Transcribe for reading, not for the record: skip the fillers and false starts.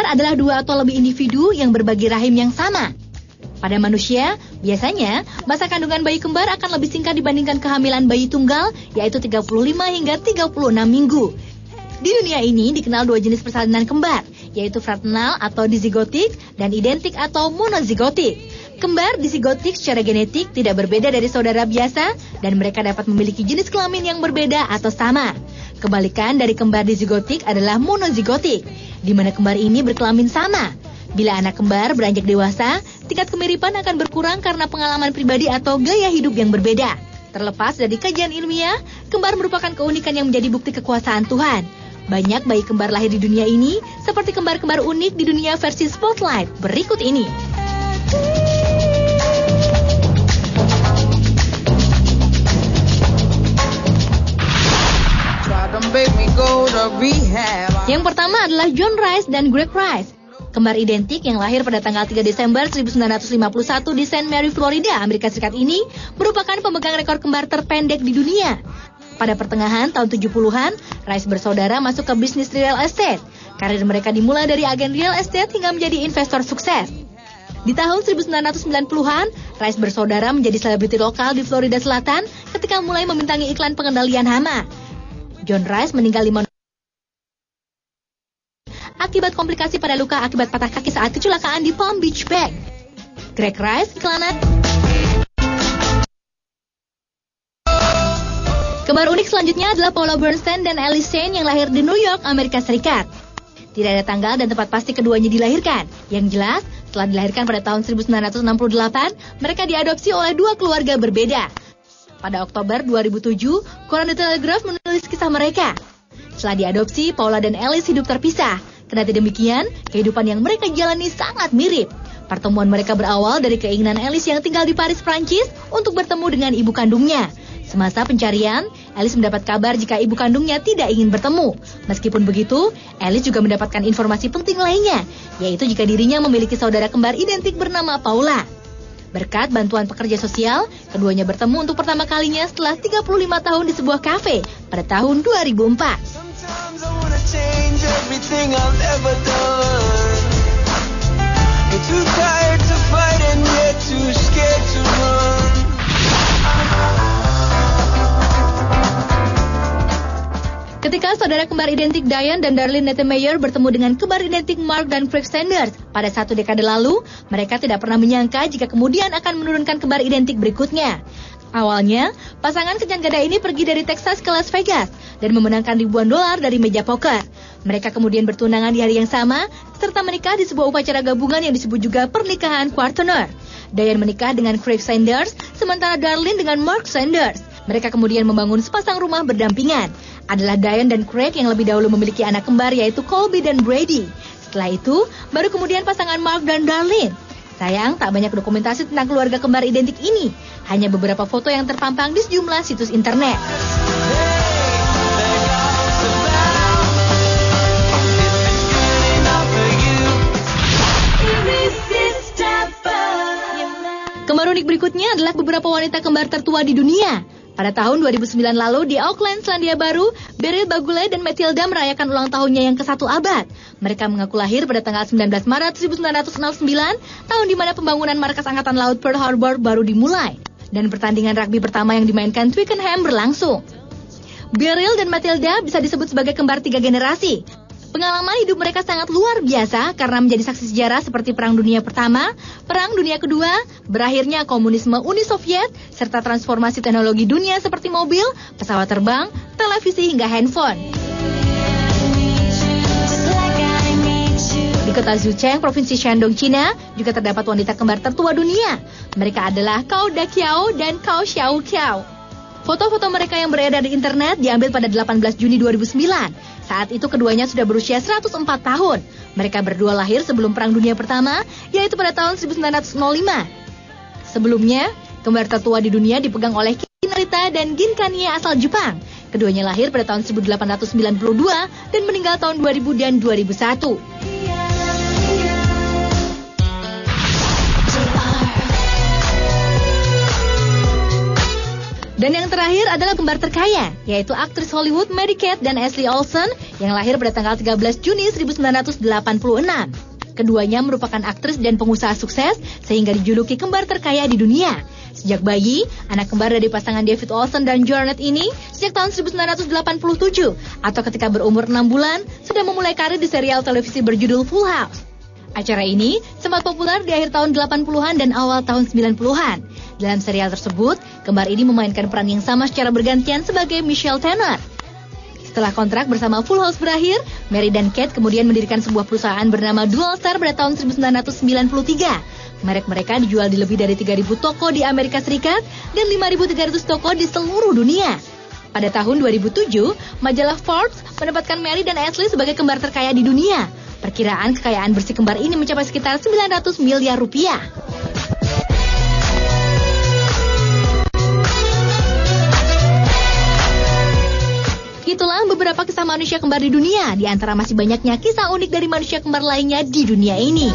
kembar adalah dua atau lebih individu yang berbagi rahim yang sama. Pada manusia, biasanya masa kandungan bayi kembar akan lebih singkat dibandingkan kehamilan bayi tunggal, yaitu 35 hingga 36 minggu. Di dunia ini dikenal dua jenis persalinan kembar, yaitu fraternal atau dizigotik dan identik atau monozigotik. Kembar dizigotik secara genetik tidak berbeda dari saudara biasa dan mereka dapat memiliki jenis kelamin yang berbeda atau sama. Kebalikan dari kembar dizigotik adalah monozigotik, di mana kembar ini berkelamin sama. Bila anak kembar beranjak dewasa, tingkat kemiripan akan berkurang karena pengalaman pribadi atau gaya hidup yang berbeda. Terlepas dari kajian ilmiah, kembar merupakan keunikan yang menjadi bukti kekuasaan Tuhan. Banyak bayi kembar lahir di dunia ini, seperti kembar-kembar unik di dunia versi Spotlight berikut ini. Yang pertama adalah John Rice dan Greg Rice, kembar identik yang lahir pada tanggal 3 Desember 1951 di St. Mary, Florida, Amerika Serikat ini merupakan pemegang rekor kembar terpendek di dunia. Pada pertengahan tahun 70-an, Rice bersaudara masuk ke bisnis real estate. Karir mereka dimulai dari agen real estate hingga menjadi investor sukses. Di tahun 1990-an, Rice bersaudara menjadi selebriti lokal di Florida Selatan ketika mulai membintangi iklan pengendalian hama. John Rice meninggal 5 akibat komplikasi pada luka akibat patah kaki saat kecelakaan di Palm Beach Bay. Greg Rice, iklanan. Kembar unik selanjutnya adalah Paula Bernstein dan Alice Shane yang lahir di New York, Amerika Serikat. Tidak ada tanggal dan tempat pasti keduanya dilahirkan. Yang jelas, setelah dilahirkan pada tahun 1968, mereka diadopsi oleh dua keluarga berbeda. Pada Oktober 2007, koran The Telegraph menulis kisah mereka. Setelah diadopsi, Paula dan Alice hidup terpisah. Kendati demikian, kehidupan yang mereka jalani sangat mirip. Pertemuan mereka berawal dari keinginan Alice yang tinggal di Paris, Prancis, untuk bertemu dengan ibu kandungnya. Semasa pencarian, Alice mendapat kabar jika ibu kandungnya tidak ingin bertemu. Meskipun begitu, Alice juga mendapatkan informasi penting lainnya, yaitu jika dirinya memiliki saudara kembar identik bernama Paula. Berkat bantuan pekerja sosial, keduanya bertemu untuk pertama kalinya setelah 35 tahun di sebuah kafe pada tahun 2004. Ketika saudara kembar identik Diane dan Darlene Nettemeyer bertemu dengan kembar identik Mark dan Craig Sanders pada 1 dekade lalu, mereka tidak pernah menyangka jika kemudian akan menurunkan kembar identik berikutnya. Awalnya, pasangan kencan gada ini pergi dari Texas ke Las Vegas dan memenangkan ribuan dolar dari meja poker. Mereka kemudian bertunangan di hari yang sama, serta menikah di sebuah upacara gabungan yang disebut juga pernikahan Quarterner. Diane menikah dengan Craig Sanders, sementara Darlene dengan Mark Sanders. Mereka kemudian membangun sepasang rumah berdampingan. Adalah Diane dan Craig yang lebih dahulu memiliki anak kembar yaitu Colby dan Brady. Setelah itu, baru kemudian pasangan Mark dan Darlene. Sayang, tak banyak dokumentasi tentang keluarga kembar identik ini. Hanya beberapa foto yang terpampang di sejumlah situs internet. Kembar unik berikutnya adalah beberapa wanita kembar tertua di dunia. Pada tahun 2009 lalu di Auckland, Selandia Baru, Beryl Baguley dan Matilda merayakan ulang tahunnya yang ke-1 abad. Mereka mengaku lahir pada tanggal 19 Maret 1969, tahun di mana pembangunan markas Angkatan Laut Pearl Harbor baru dimulai. Dan pertandingan rugby pertama yang dimainkan Twickenham berlangsung. Beryl dan Matilda bisa disebut sebagai kembar 3 generasi. Pengalaman hidup mereka sangat luar biasa karena menjadi saksi sejarah seperti Perang Dunia Pertama, Perang Dunia Kedua, berakhirnya komunisme Uni Soviet, serta transformasi teknologi dunia seperti mobil, pesawat terbang, televisi hingga handphone. Di kota Zhucheng, Provinsi Shandong, China, juga terdapat wanita kembar tertua dunia. Mereka adalah Cao Daqiao dan Cao Xiaoqiao. Foto-foto mereka yang beredar di internet diambil pada 18 Juni 2009. Saat itu keduanya sudah berusia 104 tahun. Mereka berdua lahir sebelum Perang Dunia Pertama, yaitu pada tahun 1905. Sebelumnya, kembar tertua di dunia dipegang oleh Kin Narita dan Gin Kanye asal Jepang. Keduanya lahir pada tahun 1892 dan meninggal tahun 2000 dan 2001. Dan yang terakhir terakhir adalah kembar terkaya, yaitu aktris Hollywood Mary Kate dan Ashley Olsen yang lahir pada tanggal 13 Juni 1986. Keduanya merupakan aktris dan pengusaha sukses sehingga dijuluki kembar terkaya di dunia. Sejak bayi, anak kembar dari pasangan David Olsen dan Janet ini sejak tahun 1987 atau ketika berumur 6 bulan sudah memulai karir di serial televisi berjudul Full House. Acara ini sempat populer di akhir tahun 80-an dan awal tahun 90-an. Dalam serial tersebut, kembar ini memainkan peran yang sama secara bergantian sebagai Michelle Tanner. Setelah kontrak bersama Full House berakhir, Mary dan Kate kemudian mendirikan sebuah perusahaan bernama Dual Star pada tahun 1993. Merek mereka dijual di lebih dari 3.000 toko di Amerika Serikat dan 5.300 toko di seluruh dunia. Pada tahun 2007, majalah Forbes menempatkan Mary dan Ashley sebagai kembar terkaya di dunia. Perkiraan kekayaan bersih kembar ini mencapai sekitar 900 miliar rupiah. Itulah beberapa kisah manusia kembar di dunia. Di antara masih banyaknya kisah unik dari manusia kembar lainnya di dunia ini.